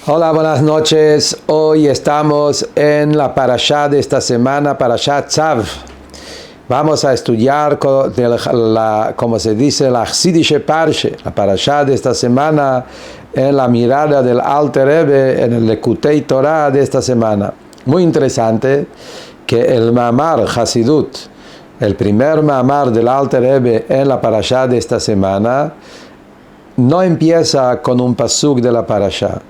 Hola, buenas noches. Hoy estamos en la parashá de esta semana, parashá Tzav. Vamos a estudiar, como se dice, la Chassidische Parshe, la parashá de esta semana, en la mirada del Alter Rebbe, en el Lekutei Torah de esta semana. Muy interesante que el Ma'amar Hasidut, el primer Ma'amar del Alter Rebbe en la parashá de esta semana, no empieza con un pasuk de la parashá.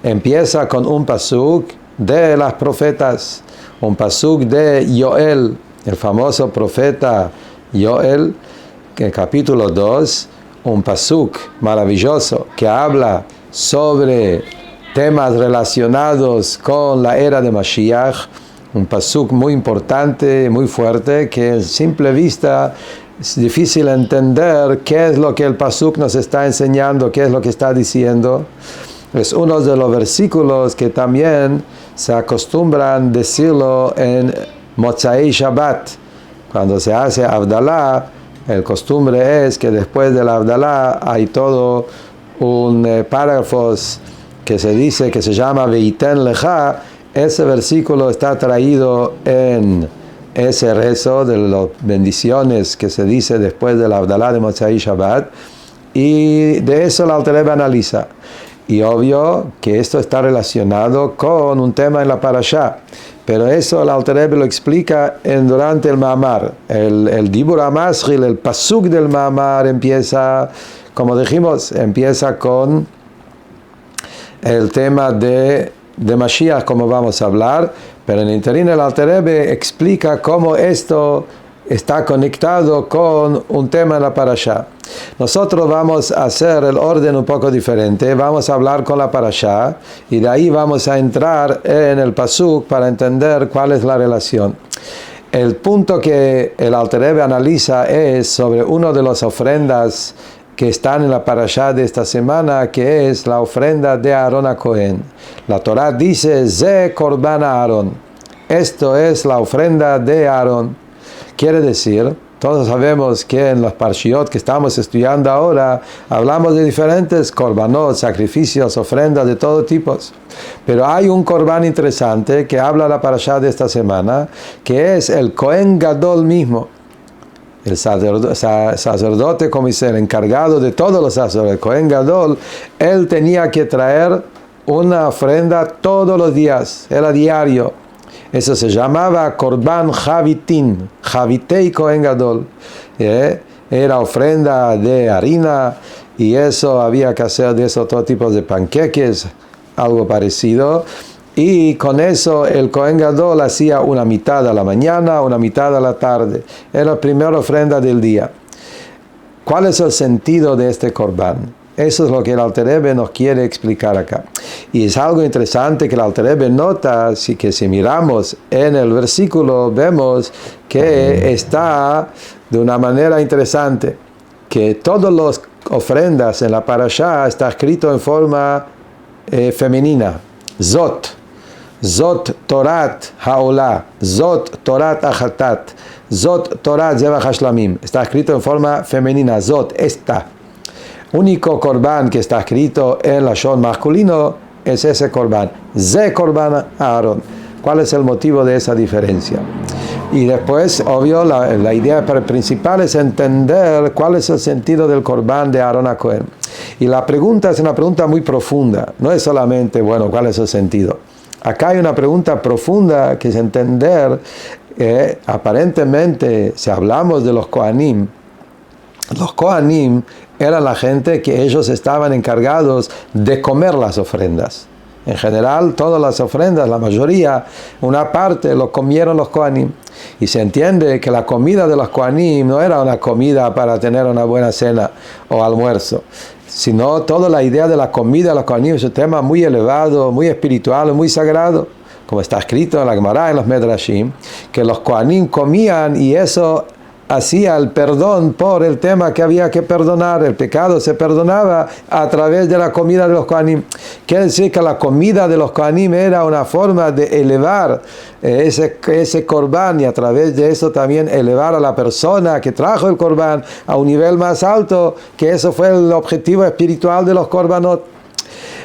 Empieza con un pasuk de las profetas, un pasuk de Yoel, el famoso profeta Yoel, en el capítulo 2, un pasuk maravilloso que habla sobre temas relacionados con la era de Mashiach, un pasuk muy importante, muy fuerte, que a simple vista es difícil entender qué es lo que el pasuk nos está enseñando, qué es lo que está diciendo. Es uno de los versículos que también se acostumbran decirlo en Motzai Shabbat. Cuando se hace Havdalah, el costumbre es que después del Havdalah hay todo un párrafo que se dice, que se llama Veiten Lecha. Ese versículo está traído en ese rezo de las bendiciones que se dice después del Havdalah de Motzai Shabbat, y de eso el Alter Rebbe analiza. Y obvio que esto está relacionado con un tema en la parashá, pero eso el Alter Rebbe lo explica durante el Ma'amar. El Dibur HaMaschil, el pasuk del Ma'amar empieza, como dijimos, empieza con el tema de Mashiach, como vamos a hablar, pero en el interín el Alter Rebbe explica cómo esto está conectado con un tema en la parashá. Nosotros vamos a hacer el orden un poco diferente, vamos a hablar con la parashá y de ahí vamos a entrar en el pasuk para entender cuál es la relación. El punto que el Alter Rebbe analiza es sobre una de las ofrendas que están en la parashá de esta semana, que es la ofrenda de Aarón a Cohen. La Torah dice, Ze Korban Aarón. Esto es la ofrenda de Aarón. Quiere decir, todos sabemos que en los parshiot que estamos estudiando ahora, hablamos de diferentes korbanot, sacrificios, ofrendas de todo tipo. Pero hay un korban interesante que habla la parashá de esta semana, que es el Kohen Gadol mismo. El sacerdote, como dice, el encargado de todos los sacerdotes, el Kohen Gadol, él tenía que traer una ofrenda todos los días, era diario. Eso se llamaba Korban Javitin, Javitei Kohen Gadol. Era ofrenda de harina y eso había que hacer de eso todo tipo de panqueques, algo parecido. Y con eso el Kohen Gadol hacía una mitad a la mañana, una mitad a la tarde. Era la primera ofrenda del día. ¿Cuál es el sentido de este Korban? Eso es lo que el Alter Rebbe nos quiere explicar acá. Y es algo interesante que el Alter Rebbe nota, que si miramos en el versículo, vemos que está de una manera interesante, que todas las ofrendas en la parashá está escrito en forma femenina. Zot Torat Haolah, Zot Torat Achatat, Zot Torat Zevach Hashlamim. Está escrito en forma femenina, Zot, esta. Único korban que está escrito en lashon masculino es ese korban, Ze Korban Aarón. ¿Cuál es el motivo de esa diferencia? Y después, obvio, la idea principal es entender cuál es el sentido del korban de Aarón a Cohen. Y la pregunta es una pregunta muy profunda, no es solamente, bueno, ¿cuál es el sentido? Acá hay una pregunta profunda que es entender, aparentemente, si hablamos de los Kohanim eran la gente que ellos estaban encargados de comer las ofrendas. En general, todas las ofrendas, la mayoría, una parte lo comieron los Kohanim. Y se entiende que la comida de los Kohanim no era una comida para tener una buena cena o almuerzo, sino toda la idea de la comida de los Kohanim es un tema muy elevado, muy espiritual, muy sagrado. Como está escrito en la Gemara, en los Medrashim, que los Kohanim comían y eso hacía el perdón por el tema que había que perdonar. El pecado se perdonaba a través de la comida de los Kohanim. Quiere decir que la comida de los Kohanim era una forma de elevar ese Korban y a través de eso también elevar a la persona que trajo el Korban a un nivel más alto, que eso fue el objetivo espiritual de los Korbanot.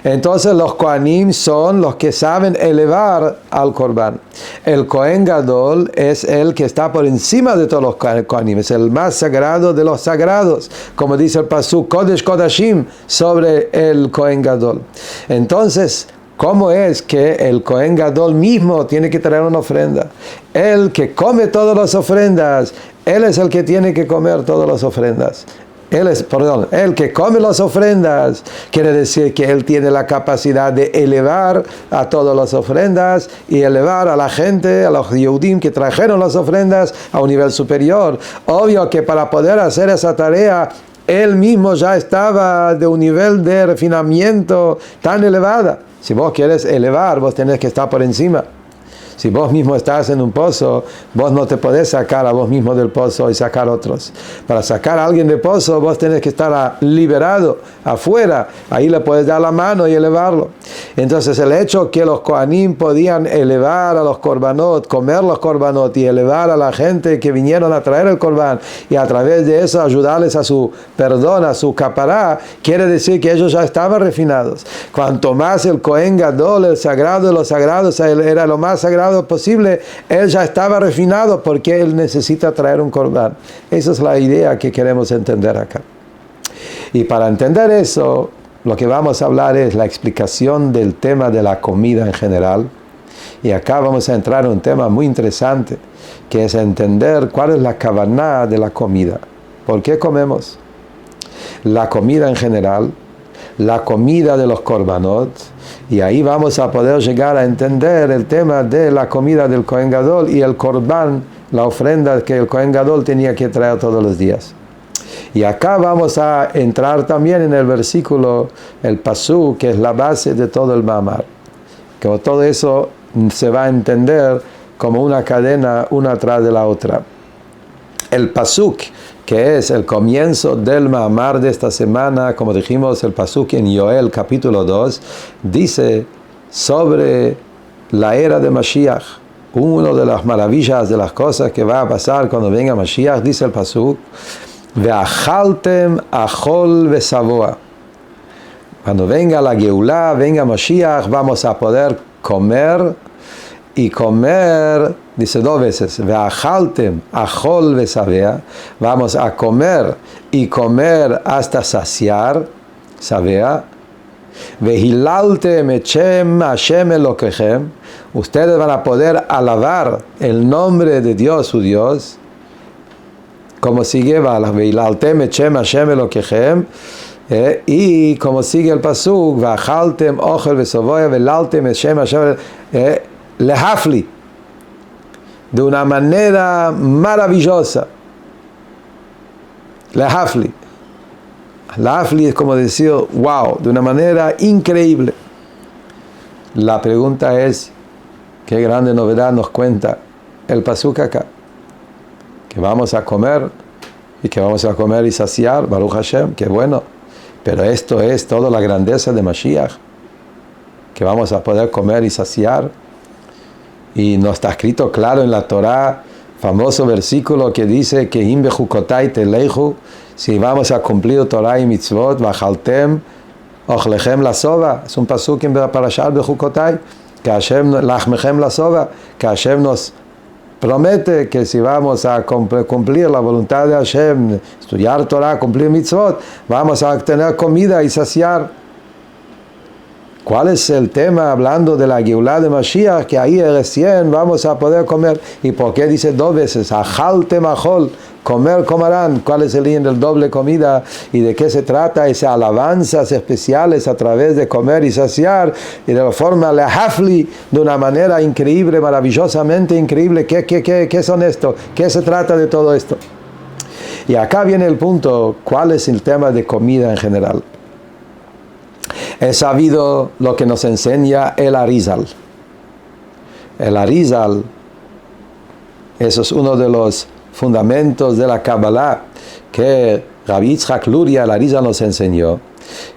Entonces los Kohanim son los que saben elevar al Korban. El Kohen Gadol es el que está por encima de todos los Kohanim, es el más sagrado de los sagrados, como dice el Pasuk Kodesh Kodashim sobre el Kohen Gadol. Entonces, ¿cómo es que el Kohen Gadol mismo tiene que traer una ofrenda? El que come todas las ofrendas, él es el que tiene que comer todas las ofrendas. El que come las ofrendas, quiere decir que él tiene la capacidad de elevar a todas las ofrendas y elevar a la gente, a los Yehudim que trajeron las ofrendas a un nivel superior. Obvio que para poder hacer esa tarea, él mismo ya estaba de un nivel de refinamiento tan elevada. Si vos quieres elevar, vos tenés que estar por encima. Si vos mismo estás en un pozo, vos no te podés sacar a vos mismo del pozo y sacar otros. Para sacar a alguien del pozo, vos tenés que estar liberado, afuera. Ahí le puedes dar la mano y elevarlo. Entonces el hecho que los Kohanim podían elevar a los Korbanot, comer los Korbanot y elevar a la gente que vinieron a traer el Korban y a través de eso ayudarles a su perdón, a su capará, quiere decir que ellos ya estaban refinados. Cuanto más el Kohen Gadol, el sagrado de los sagrados, era lo más sagrado posible, él ya estaba refinado porque él necesita traer un Korban. Esa es la idea que queremos entender acá. Y para entender eso, lo que vamos a hablar es la explicación del tema de la comida en general. Y acá vamos a entrar en un tema muy interesante, que es entender cuál es la kavaná de la comida. ¿Por qué comemos? La comida en general, la comida de los korbanot, y ahí vamos a poder llegar a entender el tema de la comida del Kohen Gadol y el korban, la ofrenda que el Kohen Gadol tenía que traer todos los días. Y acá vamos a entrar también en el versículo, el pasuk, que es la base de todo el mamar. Que todo eso se va a entender como una cadena, una tras de la otra. El pasuk, que es el comienzo del mamar de esta semana, como dijimos, el pasuk en Yoel capítulo 2, dice sobre la era de Mashiach. Una de las maravillas, de las cosas que va a pasar cuando venga Mashiach, dice el pasuk, Ve'achaltem achol ve'savoa. Cuando venga la Geulá, venga Mashiach, vamos a poder comer y comer, dice dos veces, Ve'achaltem achol ve'savea, vamos a comer y comer hasta saciar, savea. Ve'hilaltem echem Hashem Elokechem, ustedes van a poder alabar el nombre de Dios, su Dios. Como sigue, Ve'ilaltem echem Hashem Elokechem, y como sigue el pasuk, Ve'achaltem ochel ve'savoa, ve'ilaltem echem Hashem lehafli, de una manera maravillosa. Lehafli. Lehafli es como decir, wow, de una manera increíble. La pregunta es, ¿qué grande novedad nos cuenta el pasuk acá? Que vamos a comer, y que vamos a comer y saciar, Baruch Hashem, qué bueno. Pero esto es toda la grandeza de Mashiach, que vamos a poder comer y saciar. Y no está escrito claro en la Torá, famoso versículo que dice que Im bechukotai teleichu, si vamos a cumplir Torah y mitzvot, vachaltem ochlechem la sova, es un pasuk en parashat bechukotai, que Hashem lachmechem la sova, que Hashem nos promete que si vamos a cumplir la voluntad de Hashem, estudiar Torah, cumplir mitzvot, vamos a tener comida y saciar. ¿Cuál es el tema hablando de la Geulá de Mashiach? Que ahí recién vamos a poder comer. ¿Y por qué dice dos veces? Achaltem achol, comer, comerán. ¿Cuál es el línea del doble comida? ¿Y de qué se trata? Esas alabanzas especiales a través de comer y saciar. Y de la forma lehafli, de una manera increíble, maravillosamente increíble. ¿Qué son esto? ¿Qué se trata de todo esto? Y acá viene el punto. ¿Cuál es el tema de comida en general? Es sabido lo que nos enseña el Arizal. El Arizal, eso es uno de los fundamentos de la Kabbalah que Rabbi Yitzhak Luria, el Arizal, nos enseñó.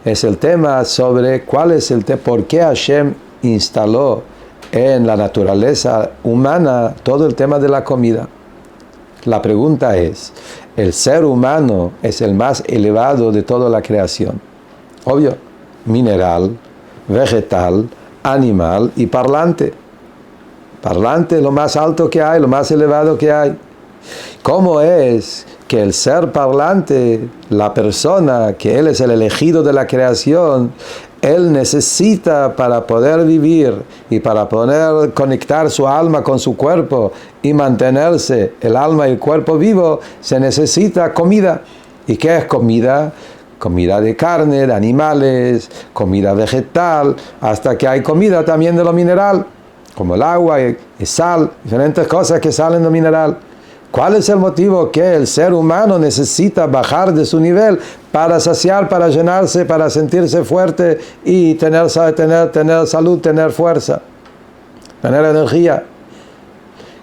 Es el tema sobre cuál es el tema, por qué Hashem instaló en la naturaleza humana todo el tema de la comida. La pregunta es, el ser humano es el más elevado de toda la creación. Obvio. Mineral, vegetal, animal y parlante. Parlante es lo más alto que hay, lo más elevado que hay. ¿Cómo es que el ser parlante, la persona, que él es el elegido de la creación, él necesita para poder vivir y para poder conectar su alma con su cuerpo y mantenerse el alma y el cuerpo vivo, se necesita comida? ¿Y qué es comida? Comida de carne, de animales, comida vegetal, hasta que hay comida también de lo mineral, como el agua y sal, diferentes cosas que salen de mineral. ¿Cuál es el motivo que el ser humano necesita bajar de su nivel para saciar, para llenarse, para sentirse fuerte y tener salud, tener fuerza, tener energía?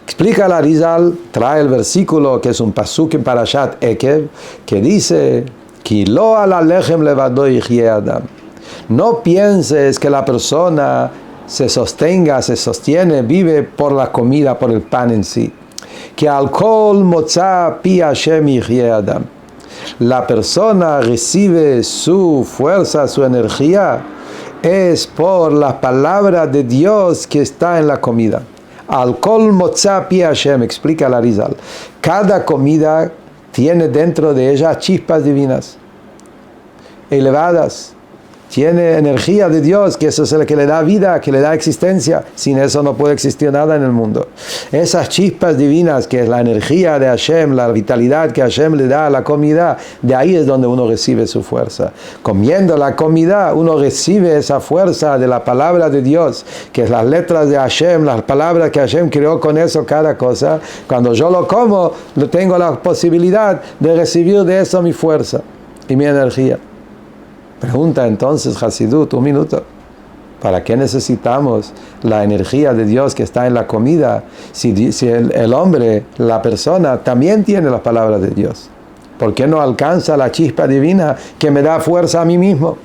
Explica el Arizal, trae el versículo que es un pasuk en Parashat Ekev, que dice: Ki lo ala lechem levado yihye adam. No pienses que la persona se sostiene, vive por la comida, por el pan en sí. Que al kol motza pi Hashem yihye adam. La persona recibe su fuerza, su energía, es por las palabras de Dios que está en la comida. Al kol motza pi Hashem, explica el Arizal. Cada comida tiene dentro de ella chispas divinas, elevadas. Tiene energía de Dios, que eso es el que le da vida, que le da existencia. Sin eso no puede existir nada en el mundo. Esas chispas divinas, que es la energía de Hashem, la vitalidad que Hashem le da a la comida, de ahí es donde uno recibe su fuerza. Comiendo la comida, uno recibe esa fuerza de la palabra de Dios, que es las letras de Hashem, las palabras que Hashem creó con eso cada cosa. Cuando yo lo como, tengo la posibilidad de recibir de eso mi fuerza y mi energía. Pregunta entonces Hasidut, un minuto: ¿para qué necesitamos la energía de Dios que está en la comida si el hombre, la persona, también tiene las palabras de Dios? ¿Por qué no alcanza la chispa divina que me da fuerza a mí mismo?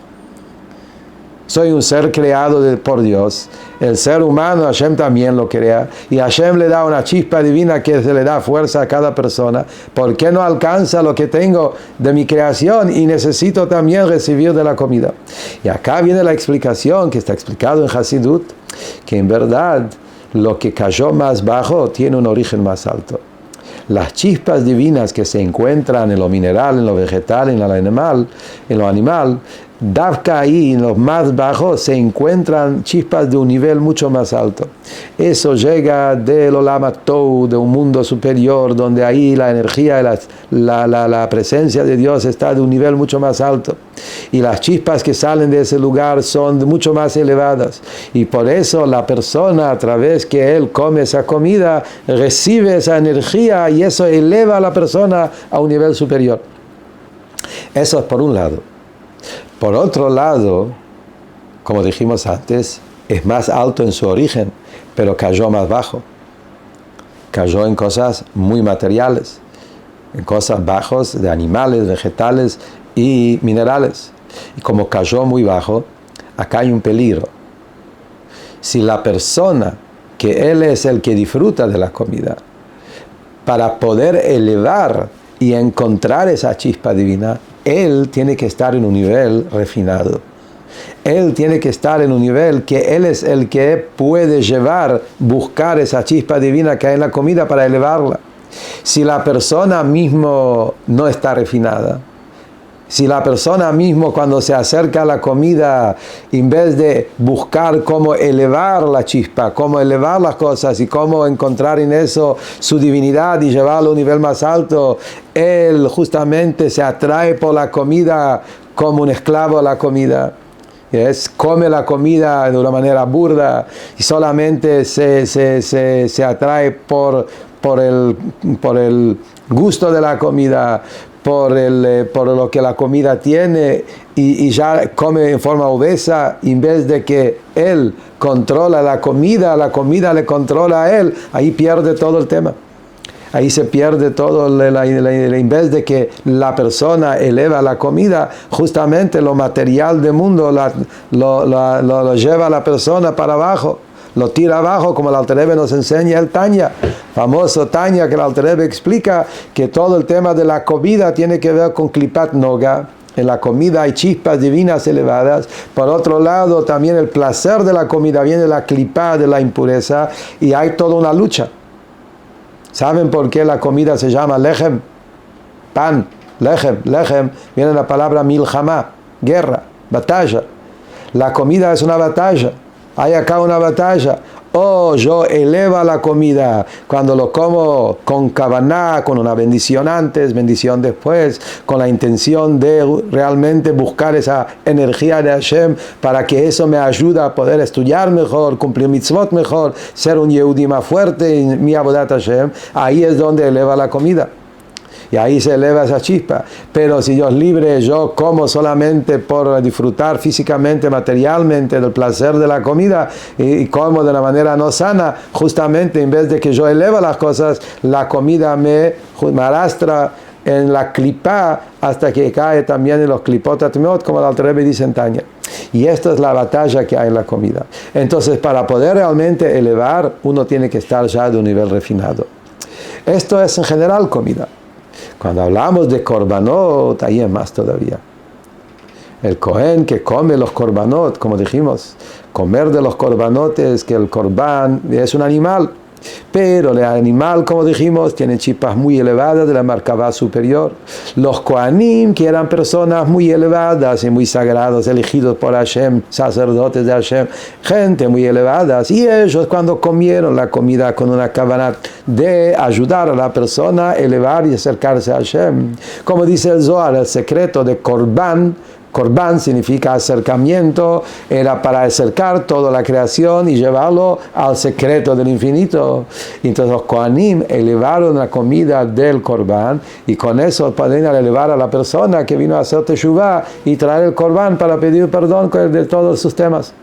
Soy un ser creado por Dios. El ser humano, Hashem también lo crea. Y Hashem le da una chispa divina que se le da fuerza a cada persona. ¿Por qué no alcanza lo que tengo de mi creación y necesito también recibir de la comida? Y acá viene la explicación que está explicado en Hasidut, que en verdad lo que cayó más bajo tiene un origen más alto. Las chispas divinas que se encuentran en lo mineral, en lo vegetal, en lo animal, Davka ahí, en los más bajos, se encuentran chispas de un nivel mucho más alto. Eso llega del Olam Hatou, de un mundo superior, donde ahí la energía, la presencia de Dios está de un nivel mucho más alto. Y las chispas que salen de ese lugar son mucho más elevadas. Y por eso la persona, a través que él come esa comida, recibe esa energía y eso eleva a la persona a un nivel superior. Eso es por un lado. Por otro lado, como dijimos antes, es más alto en su origen, pero cayó más bajo. Cayó en cosas muy materiales, en cosas bajos de animales, vegetales y minerales. Y como cayó muy bajo, acá hay un peligro. Si la persona, que él es el que disfruta de la comida, para poder elevar y encontrar esa chispa divina, él tiene que estar en un nivel refinado. Él tiene que estar en un nivel que él es el que puede buscar esa chispa divina que hay en la comida para elevarla. Si la persona mismo no está refinada, si la persona mismo cuando se acerca a la comida, en vez de buscar cómo elevar la chispa, cómo elevar las cosas y cómo encontrar en eso su divinidad y llevarlo a un nivel más alto, él justamente se atrae por la comida como un esclavo a la comida. Come la comida de una manera burda y solamente se atrae por el gusto de la comida, por lo que la comida tiene y ya come en forma obesa, en vez de que él controla la comida le controla a él. Ahí pierde todo el tema. Ahí se pierde todo, en vez de que la persona eleva la comida, justamente lo material del mundo lo lleva a la persona para abajo. Lo tira abajo, como el Alter Rebbe nos enseña el Tanya, famoso Tanya, que el Alter Rebbe explica que todo el tema de la comida tiene que ver con Klipat Noga, En la comida hay chispas divinas elevadas. Por otro lado, también el placer de la comida viene de la clipa, de la impureza, y hay toda una lucha. ¿Saben por qué la comida se llama lechem? Pan, lechem, lechem, viene la palabra milhamá, guerra, batalla. La comida es una batalla. Hay acá una batalla. Yo eleva la comida cuando lo como con kavaná, con una bendición antes, bendición después, con la intención de realmente buscar esa energía de Hashem para que eso me ayude a poder estudiar mejor, cumplir mitzvot mejor, ser un yehudí más fuerte en mi avodat Hashem. Ahí es donde eleva la comida. Y ahí se eleva esa chispa. Pero si Dios libre, yo como solamente por disfrutar físicamente, materialmente del placer de la comida y como de una manera no sana, justamente en vez de que yo eleva las cosas, la comida me arrastra en la clipa hasta que cae también en los clipot atmeot, como el Alter Rebbe dice en Tanya. Y esta es la batalla que hay en la comida. Entonces, para poder realmente elevar, uno tiene que estar ya de un nivel refinado. Esto es en general comida. Cuando hablamos de korbanot, ahí es más todavía. El Cohen que come los korbanot, como dijimos, comer de los korbanot es que el korban es un animal. Pero el animal, como dijimos, tiene chispas muy elevadas de la Merkabah superior. Los Kohanim, que eran personas muy elevadas y muy sagrados, elegidos por Hashem, sacerdotes de Hashem, gente muy elevadas, y ellos cuando comieron la comida con una kavanah de ayudar a la persona a elevar y acercarse a Hashem. Como dice el Zohar, el secreto de Korban, Korban significa acercamiento, era para acercar toda la creación y llevarlo al secreto del infinito. Entonces los Kohanim elevaron la comida del Korban y con eso pueden elevar a la persona que vino a hacer Teshuvah y traer el Korban para pedir perdón de todos sus temas.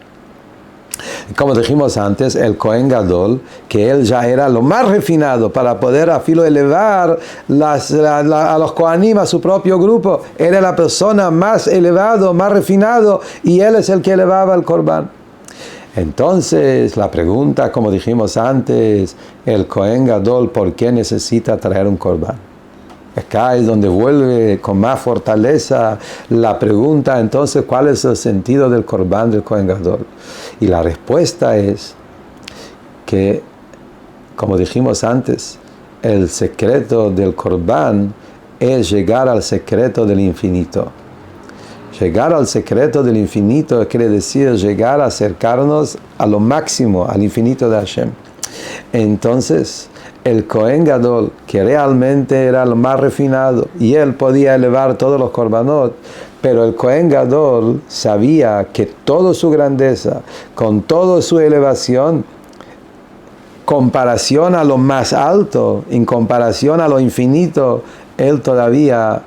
Como dijimos antes, el Kohen Gadol, que él ya era lo más refinado para poder a filo elevar a los Kohanim a su propio grupo, era la persona más elevado, más refinado, y él es el que elevaba el Korban. Entonces, la pregunta, como dijimos antes, el Kohen Gadol, ¿por qué necesita traer un Korban? Acá es donde vuelve con más fortaleza la pregunta, entonces, ¿cuál es el sentido del Korban del Kohen Gadol? Y la respuesta es que, como dijimos antes, el secreto del Korban es llegar al secreto del infinito. Llegar al secreto del infinito quiere decir llegar a acercarnos a lo máximo, al infinito de Hashem. Entonces, el Kohen Gadol, que realmente era lo más refinado, y él podía elevar todos los korbanot, pero el Kohen Gadol sabía que toda su grandeza, con toda su elevación, comparación a lo más alto, en comparación a lo infinito, él todavía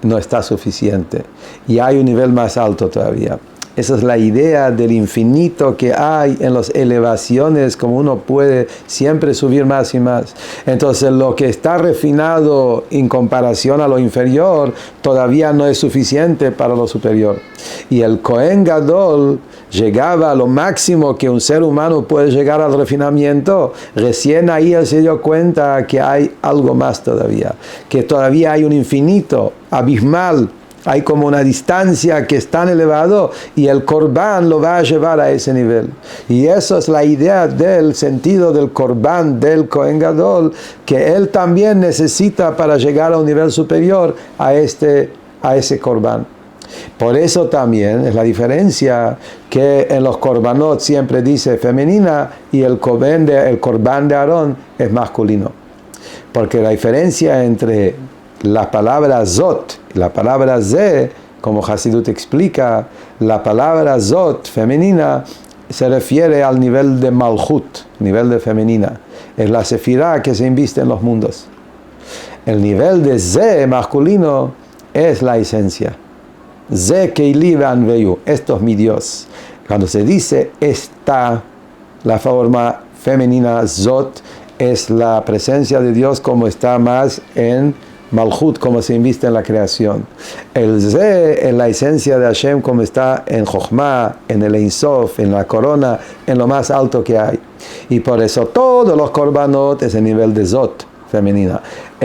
no está suficiente. Y hay un nivel más alto todavía. Esa es la idea del infinito que hay en las elevaciones, como uno puede siempre subir más y más. Entonces, lo que está refinado en comparación a lo inferior, todavía no es suficiente para lo superior. Y el Kohen Gadol llegaba a lo máximo que un ser humano puede llegar al refinamiento. Recién ahí él se dio cuenta que hay algo más todavía, que todavía hay un infinito abismal. Hay como una distancia que es tan elevado y el Korban lo va a llevar a ese nivel. Y eso es la idea del sentido del Korban del Kohen Gadol, que él también necesita para llegar a un nivel superior a ese Korban. Por eso también es la diferencia que en los Korbanot siempre dice femenina y el Korban de Aarón es masculino. Porque la diferencia entre la palabra Zot y la palabra Ze, como Hasidut explica, la palabra Zot femenina se refiere al nivel de Malchut, nivel de femenina. Es la sefirá que se inviste en los mundos. El nivel de Ze masculino es la esencia. Ze keili ve'anveyu, esto es mi Dios. Cuando se dice esta, la forma femenina Zot, es la presencia de Dios como está más en Malchut, como se inviste en la creación. El Ze es la esencia de Hashem como está en Jochma, en el Ein Sof, en la corona, en lo más alto que hay. Y por eso todos los korbanot es el nivel de Zot, femenina.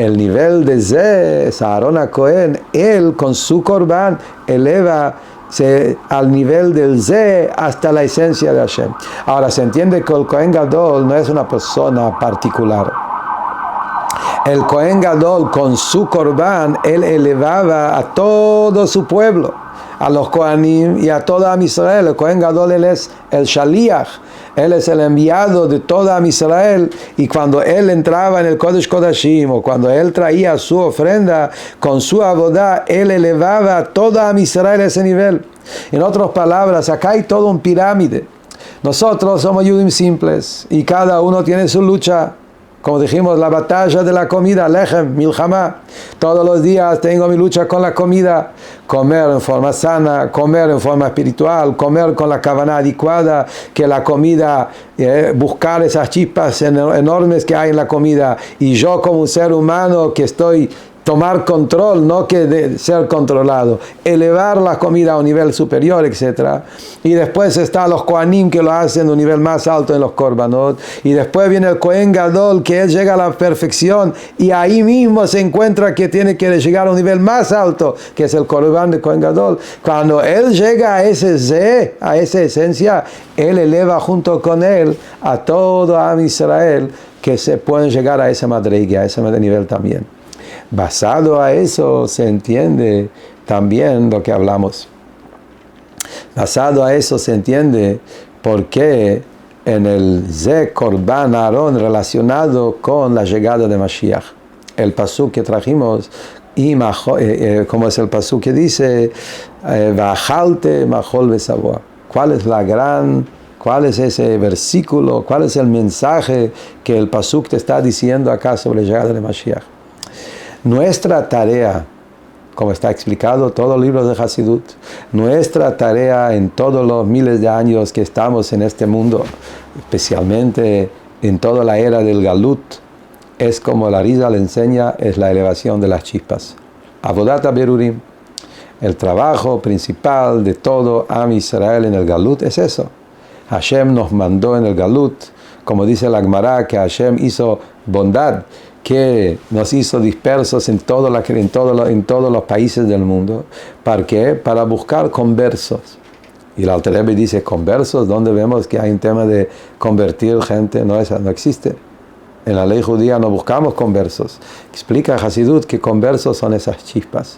el nivel de Ze, es Aarón a Cohen, él con su Corban eleva al nivel del Ze hasta la esencia de Hashem. Ahora se entiende que el Cohen Gadol no es una persona particular. El Cohen Gadol con su Corban, él elevaba a todo su pueblo, a los Kohanim y a toda Am Israel. El Cohen Gadol, él es el Shaliach, él es el enviado de toda Am Israel, y cuando él entraba en el Kodesh Kodashim, o cuando él traía su ofrenda con su abodá, él elevaba a toda Am Israel a ese nivel. En otras palabras, acá hay todo un pirámide. Nosotros somos Yudim simples, y cada uno tiene su lucha. Como dijimos, la batalla de la comida, Lechem, Milchama. Todos los días tengo mi lucha con la comida. Comer en forma sana, comer en forma espiritual, comer con la kavaná adecuada, que la comida, buscar esas chispas enormes que hay en la comida. Y yo como un ser humano que estoy tomar control, no que de ser controlado, elevar la comida a un nivel superior, etc. Y después están los Kohanim que lo hacen a un nivel más alto en los Korbanot, y después viene el Kohen Gadol que él llega a la perfección, y ahí mismo se encuentra que tiene que llegar a un nivel más alto, que es el Korban de Kohen Gadol. Cuando él llega a ese Ze, a esa esencia, él eleva junto con él a todo Am Israel, que se pueden llegar a esa madriga, a ese nivel también. Basado a eso se entiende también lo que hablamos. Basado a eso se entiende por qué en el Ze Korban Aarón relacionado con la llegada de Mashiach. El pasuk que trajimos, como es el pasuk que dice, Vajalte Mahol Besavoa. ¿Cuál es ese versículo? ¿Cuál es el mensaje que el pasuk te está diciendo acá sobre la llegada de Mashiach? Nuestra tarea, como está explicado en todos los libros de Hasidut, nuestra tarea en todos los miles de años que estamos en este mundo, especialmente en toda la era del Galut, es como la Risa le enseña, es la elevación de las chispas. Avodat HaBerurim, el trabajo principal de todo Am Israel en el Galut es eso. Hashem nos mandó en el Galut, como dice la Gemara, que Hashem hizo bondad, que nos hizo dispersos en todos los países del mundo. ¿Para qué? Para buscar conversos. Y el Alter Rebbe dice, ¿conversos? ¿Dónde vemos que hay un tema de convertir gente? No existe. En la ley judía no buscamos conversos. Explica Hasidut que conversos son esas chispas.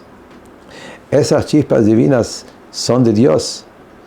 Esas chispas divinas son de Dios,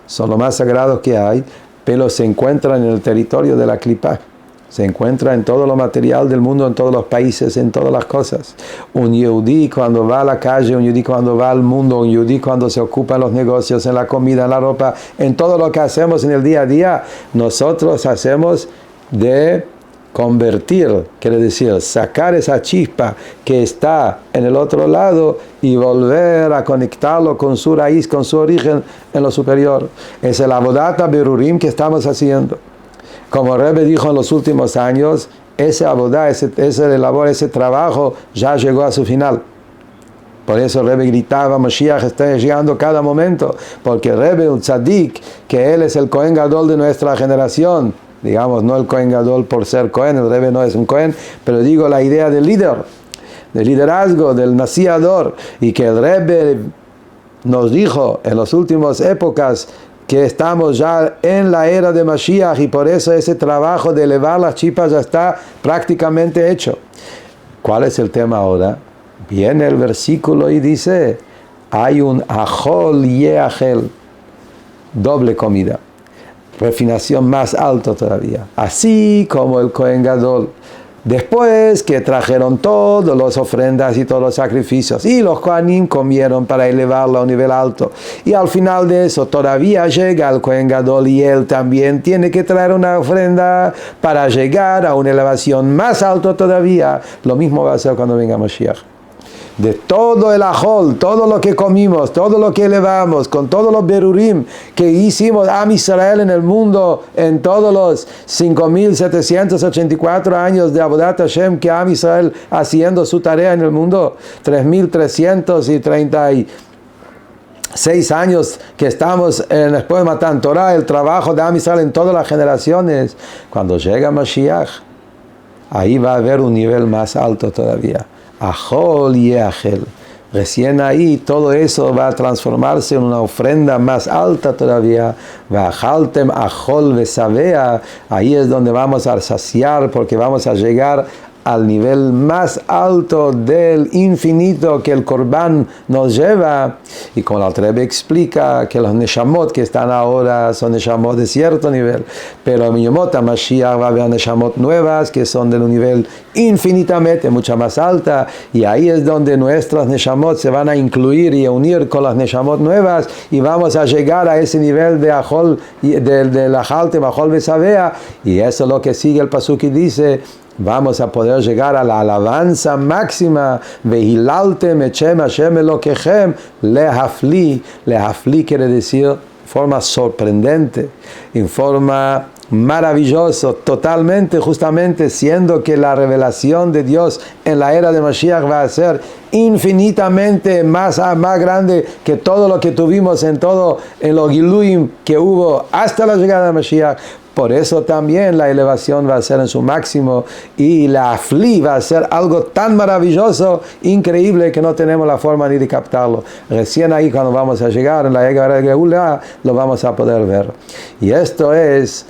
son lo más sagrado que hay, pero se encuentran en el territorio de la Klipá. Se encuentra en todo lo material del mundo, en todos los países, en todas las cosas. Un yehudí cuando va a la calle, un yehudí cuando va al mundo, un yehudí cuando se ocupa en los negocios, en la comida, en la ropa, en todo lo que hacemos en el día a día, nosotros hacemos de convertir, quiere decir, sacar esa chispa que está en el otro lado y volver a conectarlo con su raíz, con su origen en lo superior. Es el Avodat HaBerurim que estamos haciendo. Como Rebbe dijo en los últimos años, ese abodá, ese labor, ese trabajo ya llegó a su final. Por eso Rebbe gritaba, Mashiach está llegando cada momento, porque Rebbe, el tzadik, que él es el Kohen Gadol de nuestra generación, digamos, no el Kohen Gadol por ser Kohen, el Rebbe no es un Kohen, pero digo la idea del líder, del liderazgo, del Nasiador, y que el Rebbe nos dijo en las últimas épocas, que estamos ya en la era de Mashiach, y por eso ese trabajo de elevar las chispas ya está prácticamente hecho. ¿Cuál es el tema ahora? Viene el versículo y dice, hay un ajol yeachel, doble comida, refinación más alta todavía, así como el Kohen Gadol. Después que trajeron todas las ofrendas y todos los sacrificios, y los Kohanim comieron para elevarlo a un nivel alto, y al final de eso todavía llega el Kohen Gadol y él también tiene que traer una ofrenda para llegar a una elevación más alta todavía. Lo mismo va a ser cuando venga Mashiach. De todo el ajol, todo lo que comimos, todo lo que elevamos, con todos los berurim que hicimos Am Israel en el mundo, en todos los 5.784 años de Avodat Hashem que Am Israel haciendo su tarea en el mundo, 3.336 años que estamos después de Matan Torah, el trabajo de Am Israel en todas las generaciones. Cuando llega Mashiach, ahí va a haber un nivel más alto todavía. Ajol y Agel. Recién ahí todo eso va a transformarse en una ofrenda más alta todavía. Vajaltem Ajol Besabea. Ahí es donde vamos a saciar, porque vamos a llegar al nivel más alto del infinito que el Corbán nos lleva. Y como la Rebbe explica que los Neshamot que están ahora son Neshamot de cierto nivel, pero en Yemot HaMashiach va a haber Neshamot nuevas que son de un nivel infinitamente mucho más alta, y ahí es donde nuestras Neshamot se van a incluir y a unir con las Neshamot nuevas, y vamos a llegar a ese nivel de Ajol, de la Jaltem Ajol Besabea, y eso es lo que sigue el pasuk y dice: vamos a poder llegar a la alabanza máxima. Vehilaltem echem Hashem Elokechem lehafli. Lehafli quiere decir forma sorprendente, en forma maravillosa, totalmente, justamente siendo que la revelación de Dios en la era de Mashiach va a ser infinitamente más grande que todo lo que tuvimos en los Giluim que hubo hasta la llegada de Mashiach. Por eso también la elevación va a ser en su máximo, y la afli va a ser algo tan maravilloso, increíble, que no tenemos la forma ni de captarlo. Recién ahí, cuando vamos a llegar en la Era de Geula, lo vamos a poder ver. Y esto es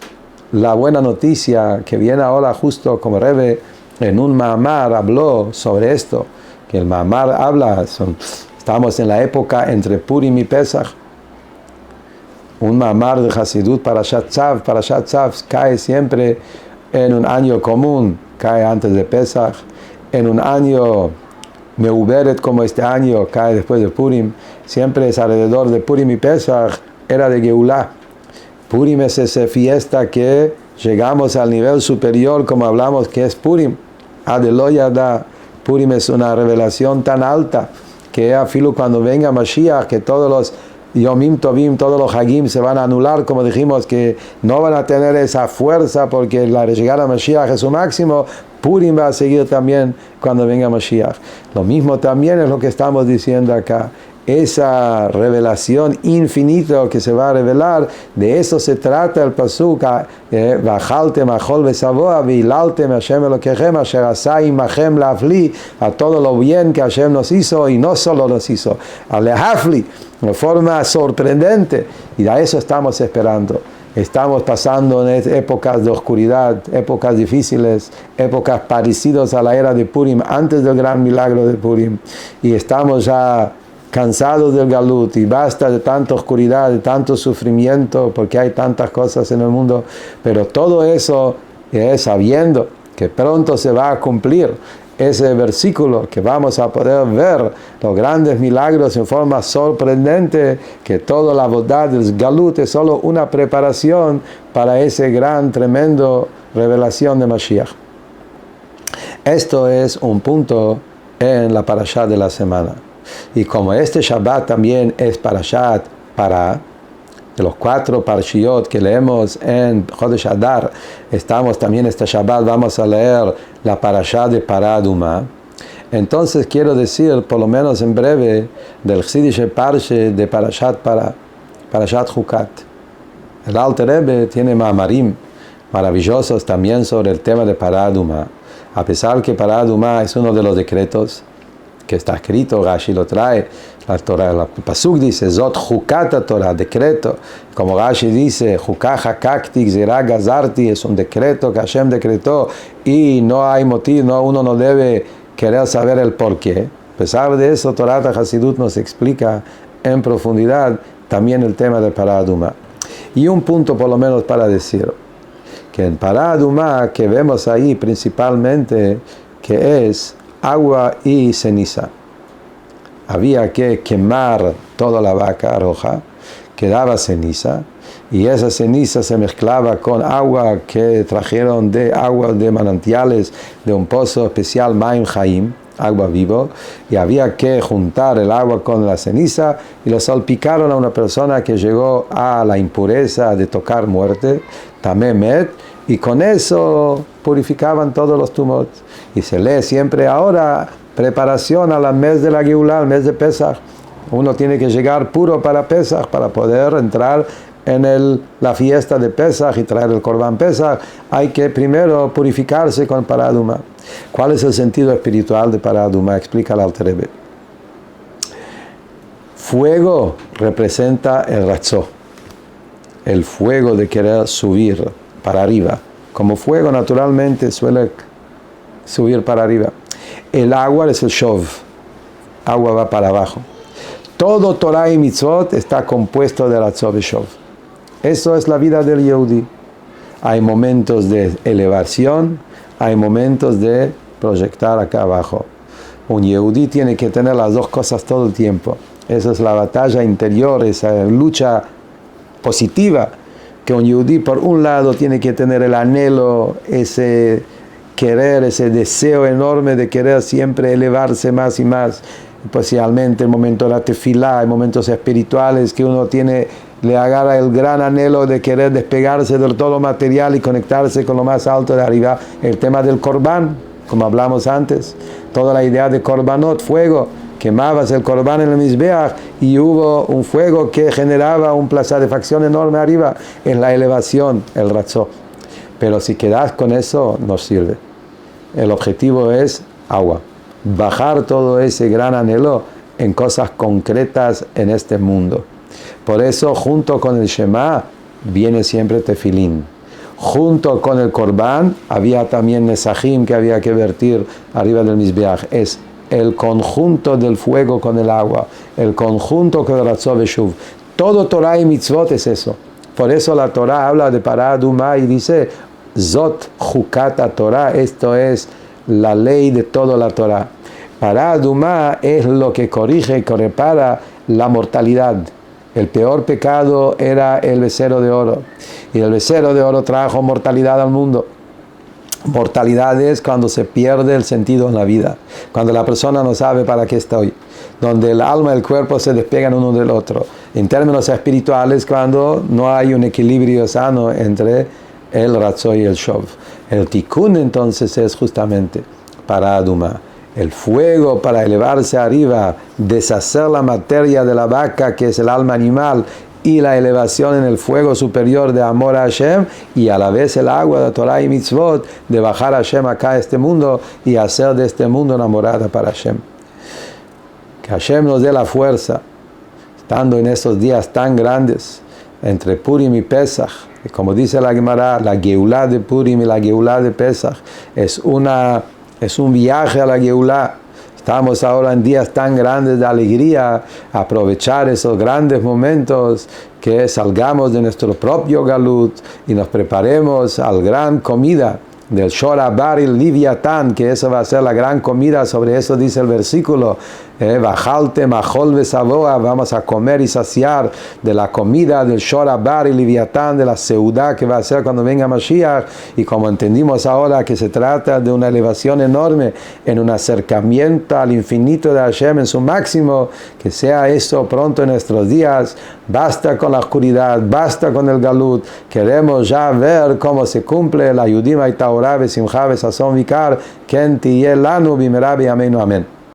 la buena noticia que viene ahora, justo como Rebbe en un Ma'amar habló sobre esto, que el Ma'amar habla, estamos en la época entre Purim y Pesach. Un Ma'amar de Hasidut, Parashat Tzav. Parashat Tzav cae siempre en un año común, cae antes de Pesach. En un año Meuberet como este año, cae después de Purim. Siempre es alrededor de Purim y Pesach, era de Geulah. Purim es esa fiesta que llegamos al nivel superior, como hablamos, que es Purim. Adeloyada. Purim es una revelación tan alta que afilo cuando venga Mashiach, que todos los Yomim Tovim, todos los Hagim se van a anular, como dijimos, que no van a tener esa fuerza porque la llegada a Mashiach es su máximo. Purim va a seguir también cuando venga Mashiach. Lo mismo también es lo que estamos diciendo acá. Esa revelación infinita que se va a revelar, de eso se trata el pasuk. Vajaltem Ajol Besavoa Vilaltem Hashem Elokechem Asher Asa Imachem Lafli, a todo lo bien que Hashem nos hizo, y no solo nos hizo, a Lehafli, de forma sorprendente, y a eso estamos esperando. Estamos pasando en épocas de oscuridad, épocas difíciles, épocas parecidas a la era de Purim, antes del gran milagro de Purim, y estamos ya cansados del galut, y basta de tanta oscuridad, de tanto sufrimiento, porque hay tantas cosas en el mundo. Pero todo eso es sabiendo que pronto se va a cumplir ese versículo, que vamos a poder ver los grandes milagros en forma sorprendente, que toda la bondad del galut es solo una preparación para ese gran, tremendo revelación de Mashiach. Esto es un punto en la parashá de la semana. Y como este Shabbat también es Parashat Pará, de los 4 Parshiot que leemos en Chodesh Adar, estamos también este Shabbat, vamos a leer la Parashat de Pará Adumá. Entonces quiero decir, por lo menos en breve, del Chsidische Parshe de Parashat Pará, Parashat Chukat. El Alter Rebbe tiene ma'amarim maravillosos también sobre el tema de Pará Adumá. A pesar que Pará Adumá es uno de los decretos que está escrito, Rashi lo trae, la Torah, el pasuk dice, Zot Chukata Torah, decreto, como Rashi dice, Chukah Hakakti Gzerah Gazarti, es un decreto que Hashem decretó, y no hay motivo, uno no debe querer saber el porqué. A pesar de eso, Torah Hasidut nos explica en profundidad también el tema de Pará Adumá. Y un punto por lo menos para decir, que en Pará Adumá, que vemos ahí principalmente, que es agua y ceniza. Había que quemar toda la vaca roja, quedaba ceniza, y esa ceniza se mezclaba con agua que trajeron de agua de manantiales de un pozo especial, Maim Chaim, agua vivo, y había que juntar el agua con la ceniza y lo salpicaron a una persona que llegó a la impureza de tocar muerte, Tamemet, y con eso purificaban todos los tumores. Y se lee siempre ahora preparación al mes de la Geulah, al mes de Pesach. Uno tiene que llegar puro para Pesach, para poder entrar en la fiesta de Pesach y traer el Corban Pesach. Hay que primero purificarse con Pará Adumá. ¿Cuál es el sentido espiritual de Pará Adumá? Explica el Alter Rebbe. Fuego representa el ratzó, el fuego de querer subir para arriba. Como fuego naturalmente suele subir para arriba. El agua es el shov, agua va para abajo. Todo Torah y mitzvot está compuesto de ratzó y shov. Eso es la vida del Yehudi. Hay momentos de elevación, hay momentos de proyectar acá abajo. Un Yehudi tiene que tener las dos cosas todo el tiempo. Esa es la batalla interior, esa lucha positiva, que un Yehudi por un lado tiene que tener el anhelo, ese querer, ese deseo enorme de querer siempre elevarse más y más, especialmente en el momento de la tefilá, en momentos espirituales que uno tiene, le agarra el gran anhelo de querer despegarse de todo lo material y conectarse con lo más alto de arriba. El tema del Corbán, como hablamos antes, toda la idea de Corbanot, fuego, quemabas el Corbán en el Mizbeach y hubo un fuego que generaba una satisfacción enorme arriba, en la elevación, el ratzó. Pero si quedas con eso, no sirve. El objetivo es agua, bajar todo ese gran anhelo en cosas concretas en este mundo. Por eso, junto con el Shema, viene siempre tefilín. Junto con el Corbán, había también nesajim que había que vertir arriba del Mizbeach. Es el conjunto del fuego con el agua, el conjunto con el ratzó veshuv. Todo Torah y mitzvot es eso. Por eso la Torah habla de Pará Adumá y dice, Zot Jukata Torah, esto es la ley de toda la Torah. Pará Adumá es lo que corrige y repara la mortalidad. El peor pecado era el becerro de oro. Y el becerro de oro trajo mortalidad al mundo. Mortalidad es cuando se pierde el sentido en la vida, cuando la persona no sabe para qué estoy, donde el alma y el cuerpo se despegan uno del otro. En términos espirituales, cuando no hay un equilibrio sano entre el ratzó y el shov. El tikkun entonces es justamente Pará Adumá, el fuego para elevarse arriba, deshacer la materia de la vaca que es el alma animal, y la elevación en el fuego superior de amor a Hashem, y a la vez el agua de Torah y mitzvot, de bajar a Hashem acá a este mundo y hacer de este mundo una morada para Hashem. Que Hashem nos dé la fuerza, estando en estos días tan grandes, entre Purim y Pesach, y como dice la Gemara, la Geulá de Purim y la Geulá de Pesach, es un viaje a la Geulá. Estamos ahora en días tan grandes de alegría, aprovechar esos grandes momentos, que salgamos de nuestro propio galut y nos preparemos a la gran comida del Shora Bar y Liviatán, que eso va a ser la gran comida. Sobre eso dice el versículo, Bajalte Majol Besaboa, vamos a comer y saciar de la comida del Shora Bar y Liviatán, de la Seudá que va a ser cuando venga Mashiach. Y como entendimos ahora que se trata de una elevación enorme, en un acercamiento al infinito de Hashem en su máximo, que sea eso pronto en nuestros días. Basta con la oscuridad, basta con el galut, queremos ya ver cómo se cumple la Yudim Haitaorá Besimcha Besazón Vikar, Ken Tiyeh Lanu Bimera B'Yameinu Amén.